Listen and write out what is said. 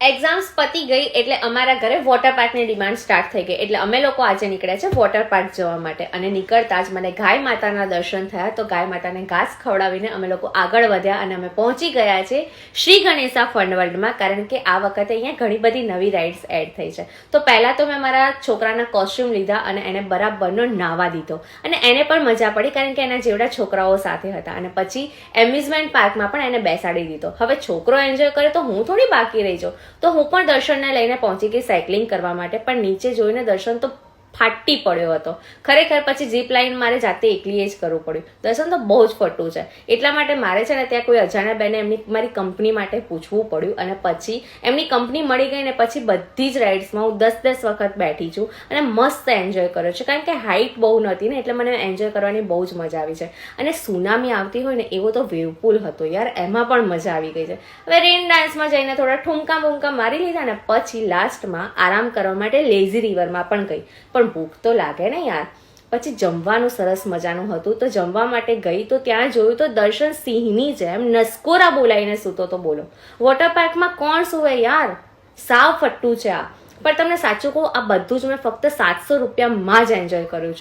Exams પતી ગઈ એટલે અમારા ઘરે વોટર પાર્કની ડિમાન્ડ સ્ટાર્ટ થઈ ગઈ એટલે અમે લોકો આજે નીકળ્યા છે વોટર પાર્ક જવા માટે અને નીકળતા જ મને ગાય માતાના દર્શન થયા તો ગાય માતાને ઘાસ ખવડાવીને અમે લોકો આગળ વધ્યા અને અમે પહોંચી ગયા છે શ્રી ગણેશા ફન વર્લ્ડમાં કારણ કે આ વખતે અહીંયા ઘણી બધી નવી રાઇડ્સ એડ થઈ છે. તો પહેલાં તો મેં મારા છોકરાના કોસ્ટ્યુમ લીધા અને એને બરાબરનો નાહવા દીધો અને એને પણ મજા પડી કારણ કે એના જેવડા છોકરાઓ સાથે હતા અને પછી એમ્યુઝમેન્ટ પાર્કમાં પણ એને બેસાડી દીધો. હવે છોકરો એન્જોય કરે તો હું થોડી બાકી રહી જાઉં. તો હું પણ દર્શનને લઈને પહોંચી ગઈ સાયકલિંગ કરવા માટે પણ નીચે જોઈને દર્શન તો ફાટી પડ્યો હતો ખરેખર. પછી જીપ લાઈન મારે જાતે એકલીએ જ કરવું પડ્યું. દર્શન તો બહુ જ ફટું છે એટલા માટે મારે છે ને ત્યાં કોઈ અજાણ્યા બેને એમની મારી કંપની માટે પૂછવું પડ્યું અને પછી એમની કંપની મળી ગઈ ને પછી બધી જ રાઇડ્સમાં હું 10-10 વખત બેઠી છું અને મસ્ત એન્જોય કર્યો છે કારણ કે હાઇટ બહુ નહોતી ને એટલે મને એન્જોય કરવાની બહુ જ મજા આવી છે. અને સુનામી આવતી હોય ને એવો તો વેવ પુલ હતો યાર, એમાં પણ મજા આવી ગઈ છે. હવે રેન ડાન્સમાં જઈને થોડા ઠુમકા બુમકા મારી લીધા ને પછી લાસ્ટમાં આરામ કરવા માટે લેઝી રિવરમાં પણ ગઈ. પણ ભૂખ તો લાગે ને યાર. પછી જમવાનું સરસ મજાનું હતું તો જમવા માટે ગઈ તો ત્યાં જોયું તો દર્શન સિંહની જેમ નસકોરા બોલાવીને સૂતો તો બોલો. વોટર પાર્કમાં કોણ સૂવે યાર, સાવ ફટ્ટું છે આ. પણ તમને સાચું કહું, આ બધું જ મેં ફક્ત 700 રૂપિયામાં જ એન્જોય કર્યું છે.